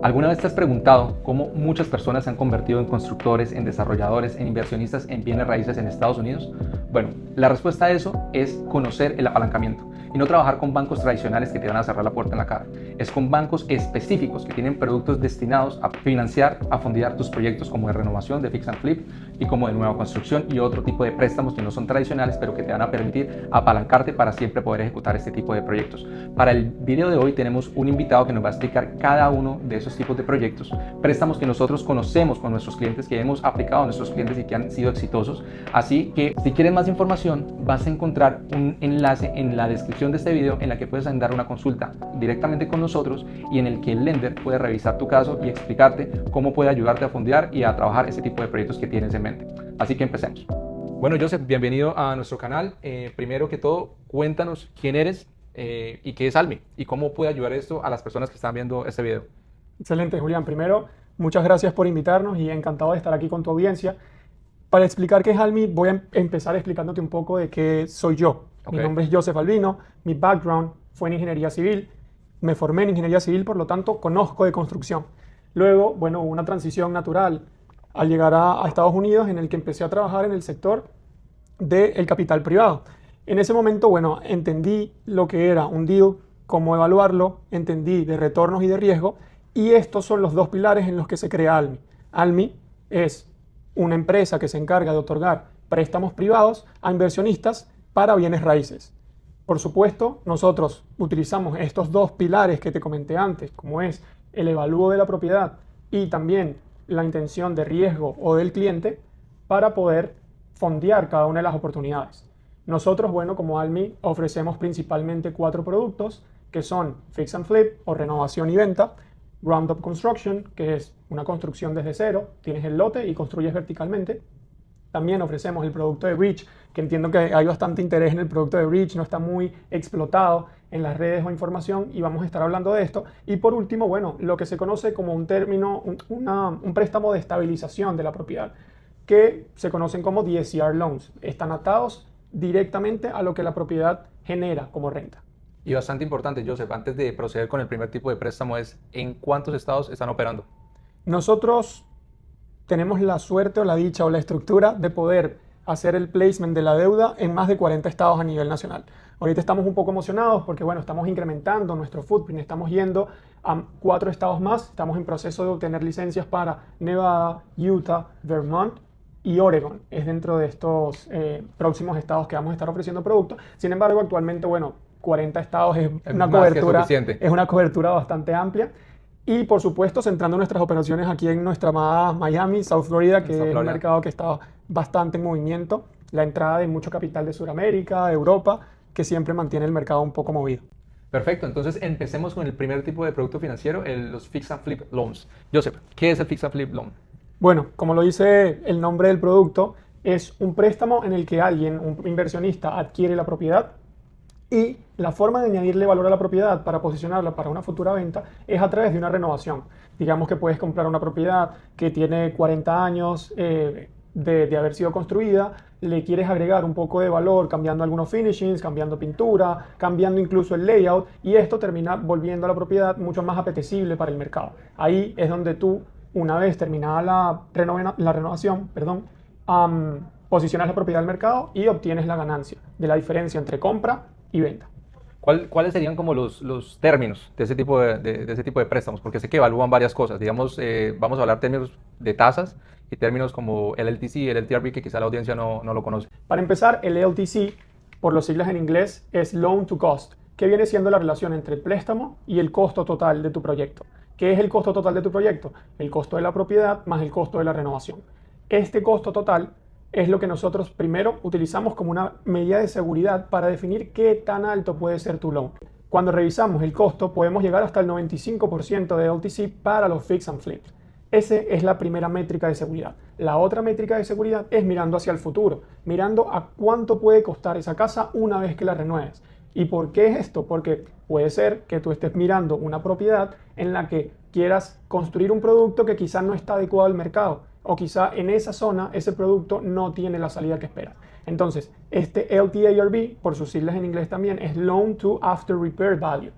¿Alguna vez te has preguntado cómo muchas personas se han convertido en constructores, en desarrolladores, en inversionistas en bienes raíces en Estados Unidos? Bueno, la respuesta a eso es conocer el apalancamiento y no trabajar con bancos tradicionales que te van a cerrar la puerta en la cara. Es con bancos específicos que tienen productos destinados a financiar, a fondear tus proyectos como de renovación, de fix and flip y como de nueva construcción y otro tipo de préstamos que no son tradicionales pero que te van a permitir apalancarte para siempre poder ejecutar este tipo de proyectos. Para el video de hoy tenemos un invitado que nos va a explicar cada uno de esos tipos de proyectos, préstamos que nosotros conocemos con nuestros clientes, que hemos aplicado a nuestros clientes y que han sido exitosos. Así que si quieres más información vas a encontrar un enlace en la descripción de este video en la que puedes agendar una consulta directamente con nosotros y en el que el lender puede revisar tu caso y explicarte cómo puede ayudarte a fondear y a trabajar ese tipo de proyectos que tienes en mente. Así que empecemos. Bueno, Joseph, bienvenido a nuestro canal. Primero que todo, cuéntanos quién eres y qué es Almi y cómo puede ayudar esto a las personas que están viendo este video. Excelente, Julián. Primero, muchas gracias por invitarnos y encantado de estar aquí con tu audiencia. Para explicar qué es Almi, voy a empezar explicándote un poco de qué soy yo. Mi nombre es Joseph Albino, mi background fue en ingeniería civil, me formé en ingeniería civil, por lo tanto conozco de construcción. Luego, bueno, hubo una transición natural al llegar a Estados Unidos en el que empecé a trabajar en el sector del capital privado. En ese momento, bueno, entendí lo que era un deal, cómo evaluarlo, entendí de retornos y de riesgo. Y estos son los dos pilares en los que se crea Almi. Almi es una empresa que se encarga de otorgar préstamos privados a inversionistas para bienes raíces. Por supuesto, nosotros utilizamos estos dos pilares que te comenté antes, como es el evalúo de la propiedad y también la intención de riesgo o del cliente, para poder fondear cada una de las oportunidades. Nosotros, bueno, como Almi, ofrecemos principalmente 4 productos, que son Fix and Flip o renovación y venta, Ground Up Construction, que es una construcción desde cero, tienes el lote y construyes verticalmente. También ofrecemos el producto de Bridge, que entiendo que hay bastante interés en el producto de Bridge, no está muy explotado en las redes o información y vamos a estar hablando de esto. Y por último, bueno, lo que se conoce como un término, un préstamo de estabilización de la propiedad, que se conocen como DSCR Loans. Están atados directamente a lo que la propiedad genera como renta. Y bastante importante, Joseph, antes de proceder con el primer tipo de préstamo es ¿en cuántos estados están operando? Nosotros tenemos la suerte o la dicha o la estructura de poder hacer el placement de la deuda en más de 40 estados a nivel nacional. Ahorita estamos un poco emocionados porque bueno, estamos incrementando nuestro footprint, estamos yendo a 4 estados más, estamos en proceso de obtener licencias para Nevada, Utah, Vermont y Oregon. Es dentro de estos próximos estados que vamos a estar ofreciendo productos. Sin embargo, actualmente, bueno, 40 estados es una cobertura bastante amplia. Y por supuesto, centrando nuestras operaciones aquí en nuestra amada Miami, South Florida, que es un mercado que está bastante en movimiento. La entrada de mucho capital de Sudamérica, de Europa, que siempre mantiene el mercado un poco movido. Perfecto, entonces empecemos con el primer tipo de producto financiero, los Fix and Flip Loans. Joseph, ¿qué es el Fix and Flip Loan? Bueno, como lo dice el nombre del producto, es un préstamo en el que alguien, un inversionista, adquiere la propiedad. Y la forma de añadirle valor a la propiedad para posicionarla para una futura venta es a través de una renovación. Digamos que puedes comprar una propiedad que tiene 40 años de haber sido construida, le quieres agregar un poco de valor cambiando algunos finishings, cambiando pintura, cambiando incluso el layout, y esto termina volviendo a la propiedad mucho más apetecible para el mercado. Ahí es donde tú, una vez terminada la renovación, posicionas la propiedad al mercado y obtienes la ganancia de la diferencia entre compra y venta. ¿Cuáles serían como los términos de ese tipo de préstamos? Porque sé que evalúan varias cosas. Digamos, vamos a hablar términos de tasas y términos como el LTC y el LTRB, que quizá la audiencia no lo conoce. Para empezar, el LTC, por los siglas en inglés, es Loan to Cost, que viene siendo la relación entre el préstamo y el costo total de tu proyecto. ¿Qué es el costo total de tu proyecto? El costo de la propiedad más el costo de la renovación. Este costo total es lo que nosotros primero utilizamos como una medida de seguridad para definir qué tan alto puede ser tu loan. Cuando revisamos el costo, podemos llegar hasta el 95% de LTC para los Fix and Flip. Esa es la primera métrica de seguridad. La otra métrica de seguridad es mirando hacia el futuro, mirando a cuánto puede costar esa casa una vez que la renueves. ¿Y por qué es esto? Porque puede ser que tú estés mirando una propiedad en la que quieras construir un producto que quizás no está adecuado al mercado, o quizá en esa zona ese producto no tiene la salida que esperas. Entonces, este LTARB, por sus siglas en inglés también, es Loan to After Repair Value.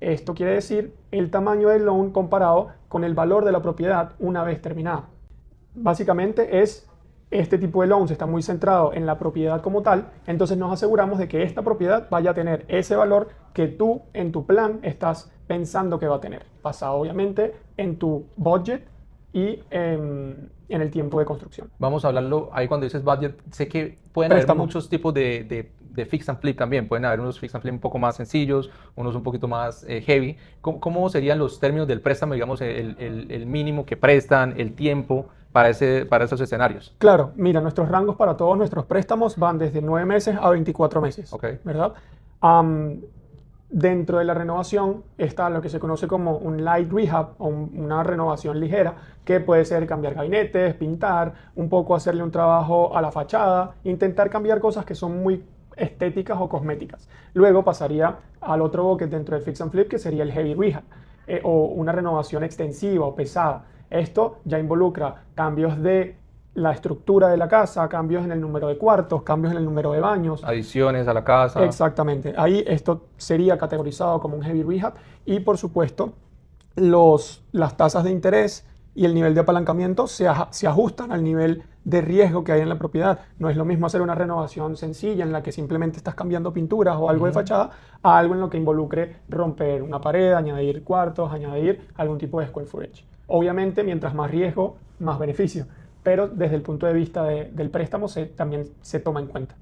Esto quiere decir el tamaño del loan comparado con el valor de la propiedad una vez terminada. Básicamente este tipo de loans está muy centrado en la propiedad como tal, entonces nos aseguramos de que esta propiedad vaya a tener ese valor que tú en tu plan estás pensando que va a tener, basado obviamente en tu budget y en el tiempo de construcción. Vamos a hablarlo ahí cuando dices budget. Sé que pueden haber muchos tipos de fix and flip también. Pueden haber unos fix and flip un poco más sencillos, unos un poquito más heavy. ¿Cómo serían los términos del préstamo, digamos, el mínimo que prestan, el tiempo para esos escenarios? Claro, mira, nuestros rangos para todos nuestros préstamos van desde 9 meses a 24 meses, Okay. ¿verdad? Dentro de la renovación está lo que se conoce como un light rehab o una renovación ligera, que puede ser cambiar gabinetes, pintar, un poco hacerle un trabajo a la fachada, intentar cambiar cosas que son muy estéticas o cosméticas. Luego pasaría al otro bucket dentro del fix and flip, que sería el heavy rehab o una renovación extensiva o pesada. Esto ya involucra cambios de la estructura de la casa, cambios en el número de cuartos, cambios en el número de baños. Adiciones a la casa. Exactamente. Ahí esto sería categorizado como un heavy rehab y por supuesto las tasas de interés y el nivel de apalancamiento se ajustan al nivel de riesgo que hay en la propiedad. No es lo mismo hacer una renovación sencilla en la que simplemente estás cambiando pinturas o algo de fachada a algo en lo que involucre romper una pared, añadir cuartos, añadir algún tipo de square footage. Obviamente, mientras más riesgo, más beneficio, pero desde el punto de vista del préstamo también se toma en cuenta.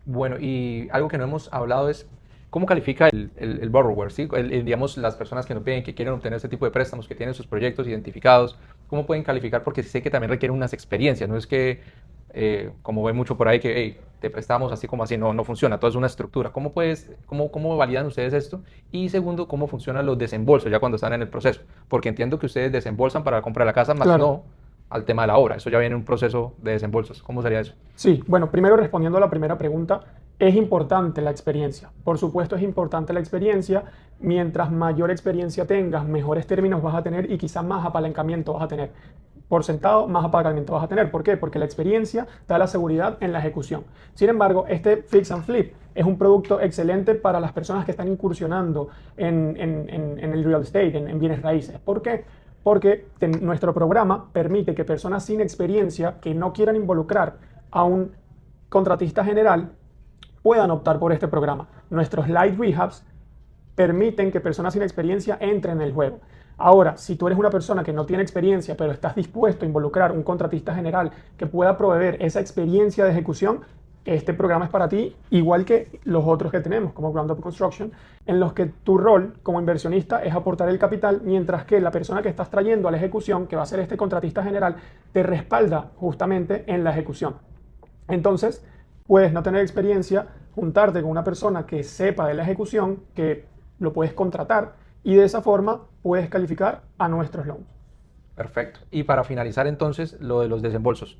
Bueno, y algo que no hemos hablado es cómo califica el borrower, ¿sí? Digamos, las personas que nos piden, que quieren obtener este tipo de préstamos, que tienen sus proyectos identificados, ¿cómo pueden calificar? Porque sé que también requieren unas experiencias, no es que, como ven mucho por ahí, que hey, te prestamos así como así, no funciona, todo es una estructura. ¿Cómo validan ustedes esto? Y segundo, ¿cómo funcionan los desembolsos ya cuando están en el proceso? Porque entiendo que ustedes desembolsan para comprar la casa, más Claro. no al tema de la obra. Eso ya viene en un proceso de desembolsos. ¿Cómo sería eso? Sí, bueno, primero respondiendo a la primera pregunta, es importante la experiencia. Por supuesto es importante la experiencia. Mientras mayor experiencia tengas, mejores términos vas a tener y quizás más apalancamiento vas a tener. Por sentado, más apalancamiento vas a tener. ¿Por qué? Porque la experiencia da la seguridad en la ejecución. Sin embargo, este Fix and Flip es un producto excelente para las personas que están incursionando en el real estate, en bienes raíces. ¿Por qué? Porque nuestro programa permite que personas sin experiencia que no quieran involucrar a un contratista general puedan optar por este programa. Nuestros light rehabs permiten que personas sin experiencia entren en el juego. Ahora, si tú eres una persona que no tiene experiencia, pero estás dispuesto a involucrar un contratista general que pueda proveer esa experiencia de ejecución, este programa es para ti, igual que los otros que tenemos, como Ground Up Construction, en los que tu rol como inversionista es aportar el capital, mientras que la persona que estás trayendo a la ejecución, que va a ser este contratista general, te respalda justamente en la ejecución. Entonces, puedes no tener experiencia, juntarte con una persona que sepa de la ejecución, que lo puedes contratar, y de esa forma puedes calificar a nuestros loans. Perfecto. Y para finalizar entonces, lo de los desembolsos.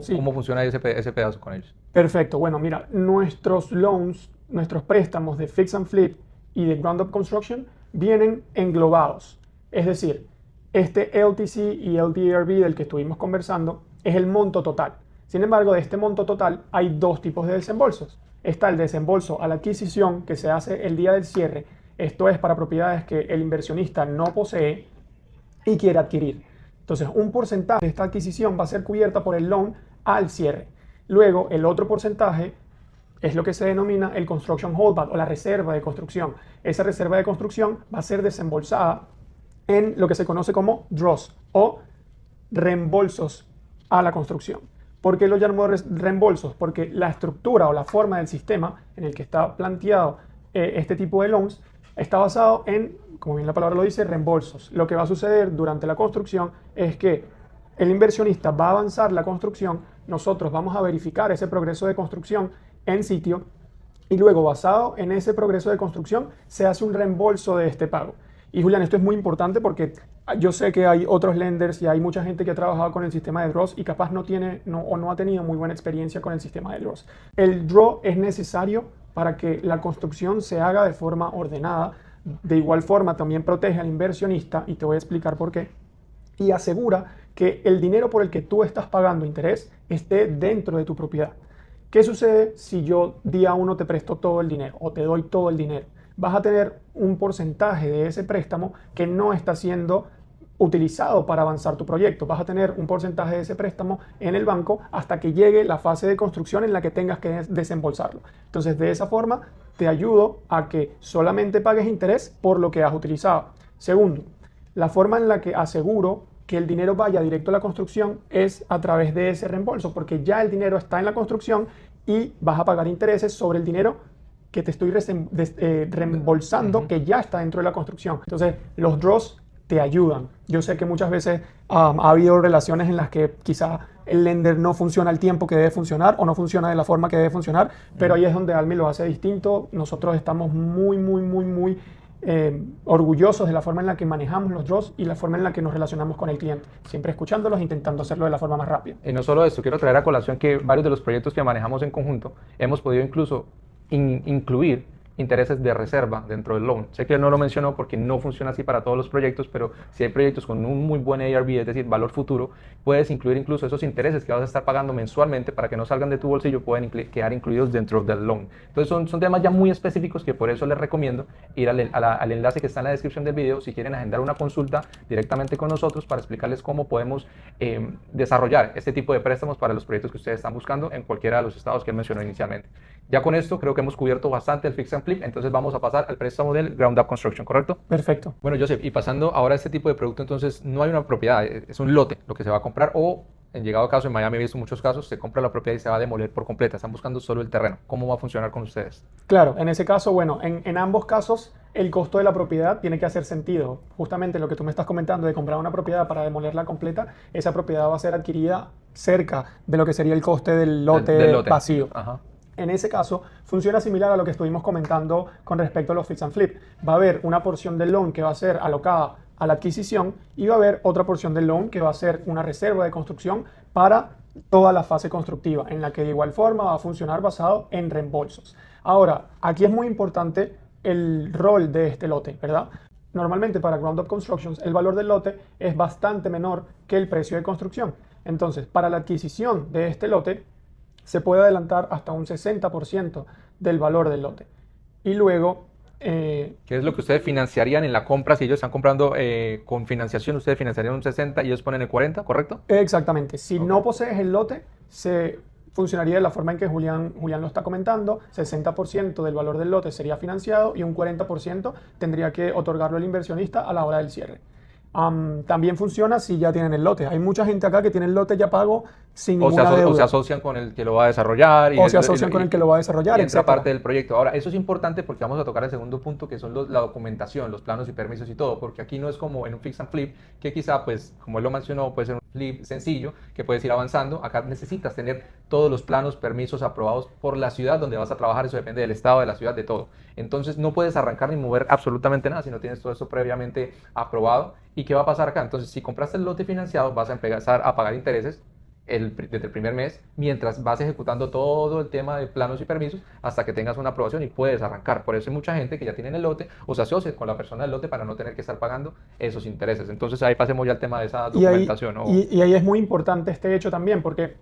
Sí. ¿Cómo funciona ese pedazo con ellos? Perfecto. Bueno, mira, nuestros loans, nuestros préstamos de Fix and Flip y de Ground Up Construction vienen englobados. Es decir, este LTC y LTRB del que estuvimos conversando es el monto total. Sin embargo, de este monto total hay dos tipos de desembolsos. Está el desembolso a la adquisición que se hace el día del cierre. Esto es para propiedades que el inversionista no posee y quiere adquirir. Entonces, un porcentaje de esta adquisición va a ser cubierta por el loan al cierre. Luego, el otro porcentaje es lo que se denomina el Construction Holdback o la reserva de construcción. Esa reserva de construcción va a ser desembolsada en lo que se conoce como draws o reembolsos a la construcción. ¿Por qué lo llamo reembolsos? Porque la estructura o la forma del sistema en el que está planteado este tipo de loans está basado en, como bien la palabra lo dice, reembolsos. Lo que va a suceder durante la construcción es que el inversionista va a avanzar la construcción, nosotros vamos a verificar ese progreso de construcción en sitio y luego, basado en ese progreso de construcción, se hace un reembolso de este pago. Y Julián, esto es muy importante porque yo sé que hay otros lenders y hay mucha gente que ha trabajado con el sistema de draws y capaz no ha tenido muy buena experiencia con el sistema de draws. El draw es necesario para que la construcción se haga de forma ordenada. De igual forma, también protege al inversionista, y te voy a explicar por qué, y asegura que el dinero por el que tú estás pagando interés esté dentro de tu propiedad. ¿Qué sucede si yo día uno te presto todo el dinero o te doy todo el dinero? vas a tener un porcentaje de ese préstamo que no está siendo utilizado para avanzar tu proyecto. Vas a tener un porcentaje de ese préstamo en el banco hasta que llegue la fase de construcción en la que tengas que desembolsarlo. Entonces, de esa forma, te ayudo a que solamente pagues interés por lo que has utilizado. Segundo, la forma en la que aseguro que el dinero vaya directo a la construcción es a través de ese reembolso, porque ya el dinero está en la construcción y vas a pagar intereses sobre el dinero que te estoy reembolsando, que ya está dentro de la construcción. Entonces, los draws te ayudan. Yo sé que muchas veces ha habido relaciones en las que quizá el lender no funciona al tiempo que debe funcionar o no funciona de la forma que debe funcionar, pero ahí es donde Almi lo hace distinto. Nosotros estamos muy orgullosos de la forma en la que manejamos los draws y la forma en la que nos relacionamos con el cliente, siempre escuchándolos, intentando hacerlo de la forma más rápida. Y no solo esto, quiero traer a colación que varios de los proyectos que manejamos en conjunto hemos podido incluso incluir intereses de reserva dentro del loan. Sé que no lo mencionó porque no funciona así para todos los proyectos, pero si hay proyectos con un muy buen ARV, es decir, valor futuro, puedes incluir incluso esos intereses que vas a estar pagando mensualmente para que no salgan de tu bolsillo, pueden quedar incluidos dentro del loan. Entonces son temas ya muy específicos que por eso les recomiendo ir al enlace que está en la descripción del video si quieren agendar una consulta directamente con nosotros para explicarles cómo podemos desarrollar este tipo de préstamos para los proyectos que ustedes están buscando en cualquiera de los estados que él mencionó inicialmente. Ya con esto creo que hemos cubierto bastante el fix and flip, entonces vamos a pasar al préstamo del ground up construction, ¿correcto? Perfecto. Bueno, Joseph, y pasando ahora a este tipo de producto, entonces no hay una propiedad, es un lote lo que se va a comprar, o en llegado caso, en Miami he visto muchos casos, se compra la propiedad y se va a demoler por completa, están buscando solo el terreno. ¿Cómo va a funcionar con ustedes? Claro, en ese caso, bueno, en ambos casos el costo de la propiedad tiene que hacer sentido. Justamente lo que tú me estás comentando de comprar una propiedad para demolerla completa, esa propiedad va a ser adquirida cerca de lo que sería el coste del lote vacío. Ajá. En ese caso, funciona similar a lo que estuvimos comentando con respecto a los fix and flip. Va a haber una porción del loan que va a ser alocada a la adquisición y va a haber otra porción del loan que va a ser una reserva de construcción para toda la fase constructiva, en la que de igual forma va a funcionar basado en reembolsos. Ahora, aquí es muy importante el rol de este lote, ¿verdad? Normalmente para Ground Up Constructions el valor del lote es bastante menor que el precio de construcción. Entonces, para la adquisición de este lote, se puede adelantar hasta un 60% del valor del lote. Y luego... ¿Qué es lo que ustedes financiarían en la compra? Si ellos están comprando con financiación, ustedes financiarían un 60% y ellos ponen el 40%, ¿correcto? Exactamente. Si no posees el lote, se funcionaría de la forma en que Julián lo está comentando. 60% del valor del lote sería financiado y un 40% tendría que otorgarlo el inversionista a la hora del cierre. También funciona si ya tienen el lote. Hay mucha gente acá que tiene el lote ya pago sin ninguna deuda. O se asocian con el que lo va a desarrollar. O se asocian con el que lo va a desarrollar, y entra parte del proyecto. Ahora, eso es importante porque vamos a tocar el segundo punto, que son la documentación, los planos y permisos y todo. Porque aquí no es como en un fix and flip, que quizá, pues, como él lo mencionó, puede ser un flip sencillo, que puedes ir avanzando. Acá necesitas tener todos los planos, permisos aprobados por la ciudad donde vas a trabajar. Eso depende del estado, de la ciudad, de todo. Entonces, no puedes arrancar ni mover absolutamente nada si no tienes todo eso previamente aprobado. ¿Y qué va a pasar acá? Entonces, si compraste el lote financiado, vas a empezar a pagar intereses desde el primer mes, mientras vas ejecutando todo el tema de planos y permisos hasta que tengas una aprobación y puedes arrancar. Por eso hay mucha gente que ya tiene el lote o se asocia con la persona del lote para no tener que estar pagando esos intereses. Entonces, ahí pasemos ya al tema de esa documentación. Y ahí es muy importante este hecho también, porque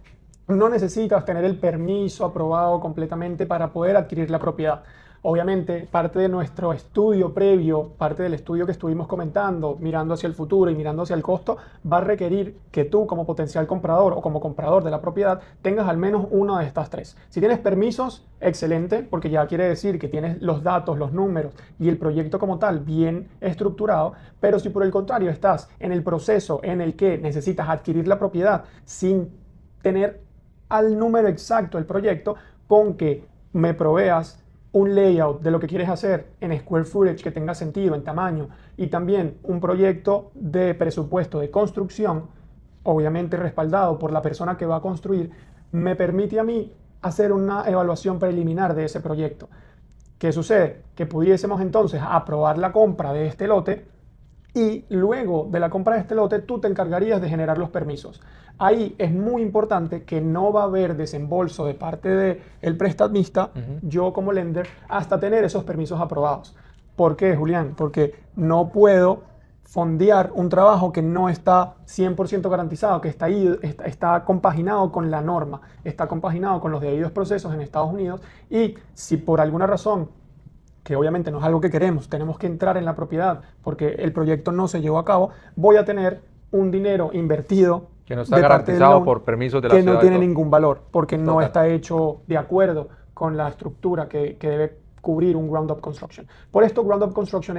no necesitas tener el permiso aprobado completamente para poder adquirir la propiedad. Obviamente, parte de nuestro estudio previo, parte del estudio que estuvimos comentando, mirando hacia el futuro y mirando hacia el costo, va a requerir que tú como potencial comprador o como comprador de la propiedad tengas al menos una de estas tres. Si tienes permisos, excelente, porque ya quiere decir que tienes los datos, los números y el proyecto como tal bien estructurado, pero si por el contrario estás en el proceso en el que necesitas adquirir la propiedad sin tener al número exacto el proyecto, con que me proveas un layout de lo que quieres hacer en square footage que tenga sentido en tamaño y también un proyecto de presupuesto de construcción, obviamente respaldado por la persona que va a construir, me permite a mí hacer una evaluación preliminar de ese proyecto. ¿Qué sucede? Que pudiésemos entonces aprobar la compra de este lote y luego de la compra de este lote tú te encargarías de generar los permisos. Ahí es muy importante que no va a haber desembolso de parte del prestamista, yo como lender, hasta tener esos permisos aprobados. ¿Por qué, Julián? Porque no puedo fondear un trabajo que no está 100% garantizado, que está ahí, está compaginado con la norma, está compaginado con los debidos procesos en Estados Unidos, y si por alguna razón que obviamente no es algo que queremos, tenemos que entrar en la propiedad porque el proyecto no se llevó a cabo, voy a tener un dinero invertido Que no está de parte del garantizado loan por permisos de la que ciudad no y tiene todo. ningún valor porque no Total. está hecho de acuerdo con la estructura que debe cubrir un ground up construction. Por esto, ground up construction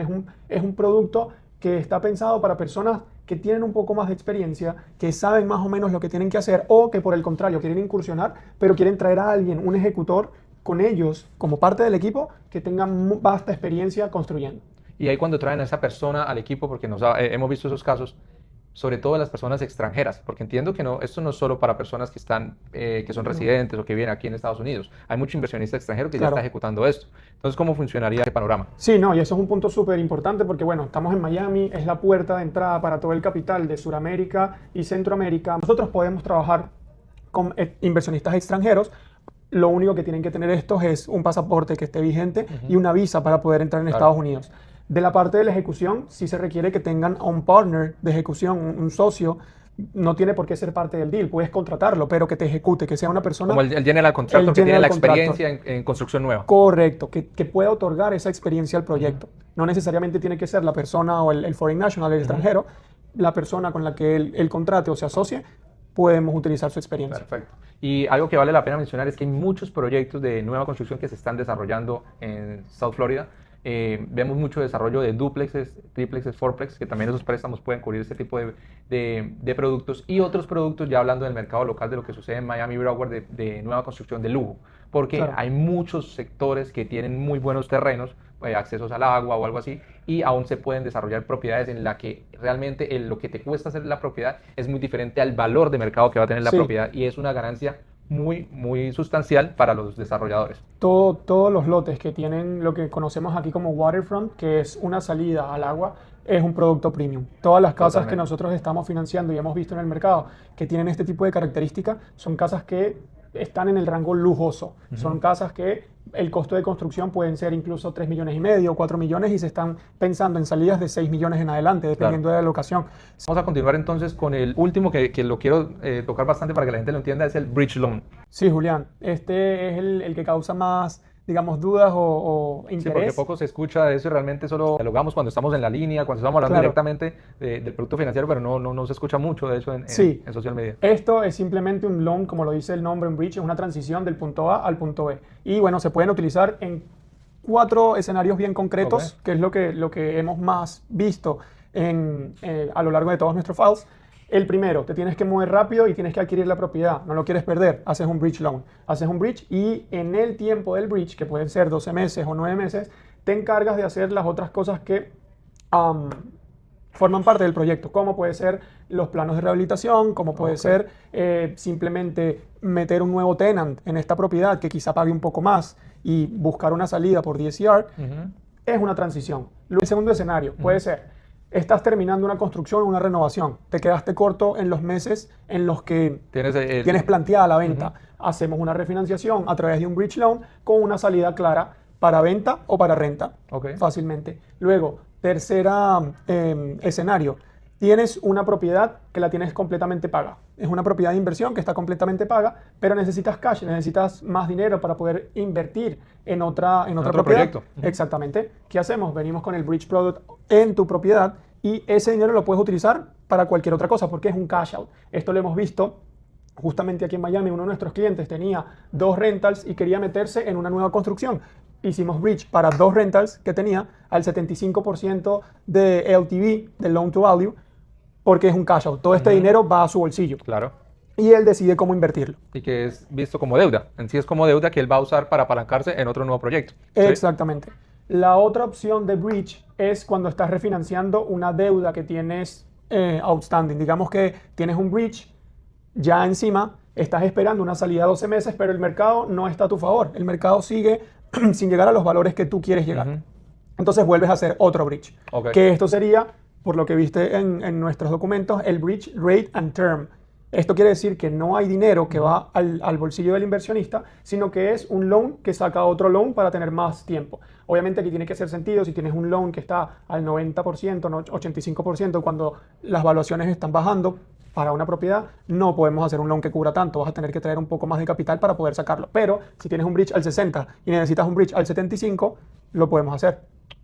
es un producto que está pensado para personas que tienen un poco más de experiencia, que saben más o menos lo que tienen que hacer o que por el contrario quieren incursionar, pero quieren traer a alguien, un ejecutor, con ellos como parte del equipo que tenga vasta experiencia construyendo. Y ahí cuando traen a esa persona al equipo, porque hemos visto esos casos, sobre todo las personas extranjeras, porque entiendo que esto no es solo para personas que que son residentes o que viven aquí en Estados Unidos. Hay mucho inversionista extranjero que ya está ejecutando esto. Entonces, ¿cómo funcionaría ese panorama? Sí, no, y eso es un punto súper importante porque, bueno, estamos en Miami, es la puerta de entrada para todo el capital de Sudamérica y Centroamérica. Nosotros podemos trabajar con inversionistas extranjeros. Lo único que tienen que tener estos es un pasaporte que esté vigente y una visa para poder entrar en Estados Unidos. De la parte de la ejecución, sí se requiere que tengan a un partner de ejecución, un socio. No tiene por qué ser parte del deal, puedes contratarlo, pero que te ejecute, que sea una persona... Como el general contractor que tiene la experiencia en construcción nueva. Correcto, que pueda otorgar esa experiencia al proyecto. No necesariamente tiene que ser la persona o el foreign national, el extranjero, la persona con la que él contrate o se asocie, podemos utilizar su experiencia. Perfecto. Y algo que vale la pena mencionar es que hay muchos proyectos de nueva construcción que se están desarrollando en South Florida. Vemos mucho desarrollo de duplexes, triplexes, fourplexes, que también esos préstamos pueden cubrir este tipo de productos y otros productos, ya hablando del mercado local, de lo que sucede en Miami Broward, de nueva construcción de lujo, porque hay muchos sectores que tienen muy buenos terrenos, accesos al agua o algo así, y aún se pueden desarrollar propiedades en la que realmente lo que te cuesta hacer la propiedad es muy diferente al valor de mercado que va a tener la propiedad, y es una ganancia muy sustancial para los desarrolladores. Todos los lotes que tienen lo que conocemos aquí como waterfront, que es una salida al agua, es un producto premium. Todas las casas que nosotros estamos financiando y hemos visto en el mercado que tienen este tipo de características son casas que están en el rango lujoso. Son casas que el costo de construcción pueden ser incluso 3,5 millones, 4 millones y se están pensando en salidas de 6 millones en adelante, dependiendo de la locación. Vamos a continuar entonces con el último que lo quiero tocar bastante para que la gente lo entienda, es el bridge loan. Sí, Julián, este es el que causa más, digamos, dudas o interés. Sí, porque poco se escucha de eso y realmente solo dialogamos cuando estamos en la línea, cuando estamos hablando directamente del producto financiero, pero no se escucha mucho de eso en social media. Esto es simplemente un loan, como lo dice el nombre en bridge, es una transición del punto A al punto B. Y bueno, se pueden utilizar en 4 escenarios bien concretos, que es lo que hemos más visto a lo largo de todos nuestros files. El primero, te tienes que mover rápido y tienes que adquirir la propiedad, no lo quieres perder, haces un bridge loan. Haces un bridge y en el tiempo del bridge, que pueden ser 12 meses o 9 meses, te encargas de hacer las otras cosas que forman parte del proyecto, como puede ser los planos de rehabilitación, como puede ser simplemente meter un nuevo tenant en esta propiedad que quizá pague un poco más y buscar una salida por DSCR. Es una transición. El segundo escenario puede ser: estás terminando una construcción o una renovación, te quedaste corto en los meses en los que tienes planteada la venta. Hacemos una refinanciación a través de un bridge loan con una salida clara para venta o para renta, fácilmente. Luego, tercera escenario, tienes una propiedad que la tienes completamente paga. Es una propiedad de inversión que está completamente paga, pero necesitas cash, necesitas más dinero para poder invertir en otra propiedad. Proyecto. Exactamente. ¿Qué hacemos? Venimos con el bridge product en tu propiedad y ese dinero lo puedes utilizar para cualquier otra cosa porque es un cash out. Esto lo hemos visto justamente aquí en Miami. Uno de nuestros clientes tenía 2 rentals y quería meterse en una nueva construcción. Hicimos bridge para 2 rentals que tenía al 75% de LTV, del loan to value, porque es un cash out. Todo este dinero va a su bolsillo. Claro. Y él decide cómo invertirlo. Y que es visto como deuda. En sí es como deuda que él va a usar para apalancarse en otro nuevo proyecto. Exactamente. La otra opción de bridge es cuando estás refinanciando una deuda que tienes outstanding. Digamos que tienes un bridge ya encima, estás esperando una salida a 12 meses, pero el mercado no está a tu favor. El mercado sigue sin llegar a los valores que tú quieres llegar. Entonces vuelves a hacer otro bridge. Que esto sería, por lo que viste en nuestros documentos, el bridge rate and term. Esto quiere decir que no hay dinero que va al bolsillo del inversionista, sino que es un loan que saca otro loan para tener más tiempo. Obviamente aquí tiene que hacer sentido si tienes un loan que está al 90%, 85%, cuando las valuaciones están bajando para una propiedad, no podemos hacer un loan que cubra tanto, vas a tener que traer un poco más de capital para poder sacarlo. Pero si tienes un bridge al 60 y necesitas un bridge al 75, lo podemos hacer.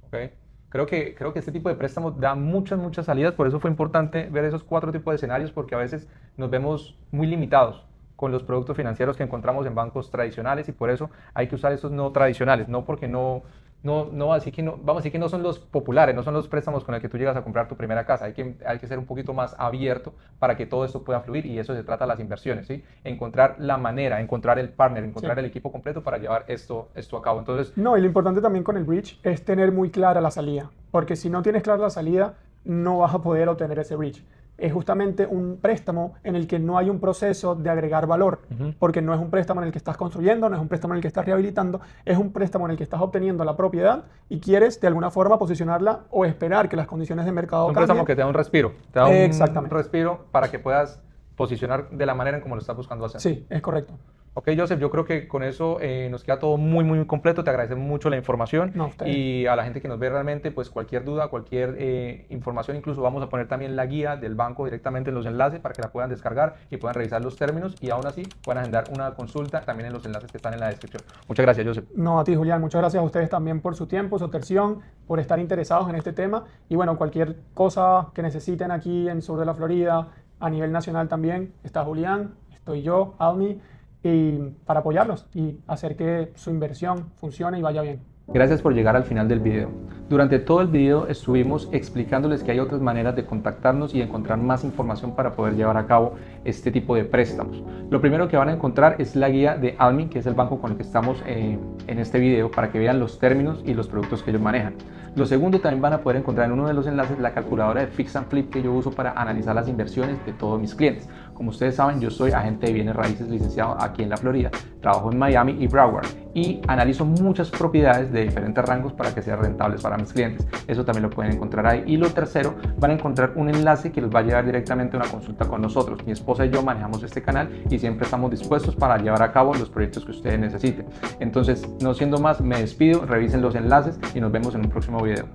Okay. Creo que este tipo de préstamos da muchas salidas, por eso fue importante ver esos 4 tipos de escenarios, porque a veces nos vemos muy limitados con los productos financieros que encontramos en bancos tradicionales, y por eso hay que usar esos no tradicionales, no porque vamos a decir que no son los populares, no son los préstamos con los que tú llegas a comprar tu primera casa. Hay que ser un poquito más abierto para que todo esto pueda fluir, y eso se trata de las inversiones, ¿sí? Encontrar la manera, encontrar el partner, encontrar el equipo completo para llevar esto a cabo. Entonces, no, y lo importante también con el bridge es tener muy clara la salida, porque si no tienes clara la salida, no vas a poder obtener ese bridge. Es justamente un préstamo en el que no hay un proceso de agregar valor, porque no es un préstamo en el que estás construyendo, no es un préstamo en el que estás rehabilitando, es un préstamo en el que estás obteniendo la propiedad y quieres de alguna forma posicionarla o esperar que las condiciones de mercado cambien. Un préstamo que te da un respiro, un respiro para que puedas posicionar de la manera en como lo estás buscando hacer. Sí, es correcto. Ok, Joseph, yo creo que con eso nos queda todo muy completo. Te agradecemos mucho la información, y a la gente que nos ve realmente, pues cualquier duda, cualquier información, incluso vamos a poner también la guía del banco directamente en los enlaces para que la puedan descargar y puedan revisar los términos, y aún así puedan agendar una consulta también en los enlaces que están en la descripción. Muchas gracias, Joseph. No, a ti, Julián, muchas gracias a ustedes también por su tiempo, su atención, por estar interesados en este tema, y bueno, cualquier cosa que necesiten aquí en sur de la Florida, a nivel nacional también, está Julián, estoy yo, Almi, y para apoyarlos y hacer que su inversión funcione y vaya bien. Gracias por llegar al final del video. Durante todo el video estuvimos explicándoles que hay otras maneras de contactarnos y encontrar más información para poder llevar a cabo este tipo de préstamos. Lo primero que van a encontrar es la guía de Almi, que es el banco con el que estamos en este video, para que vean los términos y los productos que ellos manejan. Lo segundo, también van a poder encontrar en uno de los enlaces la calculadora de Fix and Flip que yo uso para analizar las inversiones de todos mis clientes. Como ustedes saben, yo soy agente de bienes raíces licenciado aquí en la Florida, trabajo en Miami y Broward, y analizo muchas propiedades de diferentes rangos para que sean rentables para mis clientes. Eso también lo pueden encontrar ahí. Y lo tercero, van a encontrar un enlace que los va a llevar directamente a una consulta con nosotros. Mi esposa y yo manejamos este canal y siempre estamos dispuestos para llevar a cabo los proyectos que ustedes necesiten. Entonces, no siendo más, me despido, revisen los enlaces y nos vemos en un próximo video.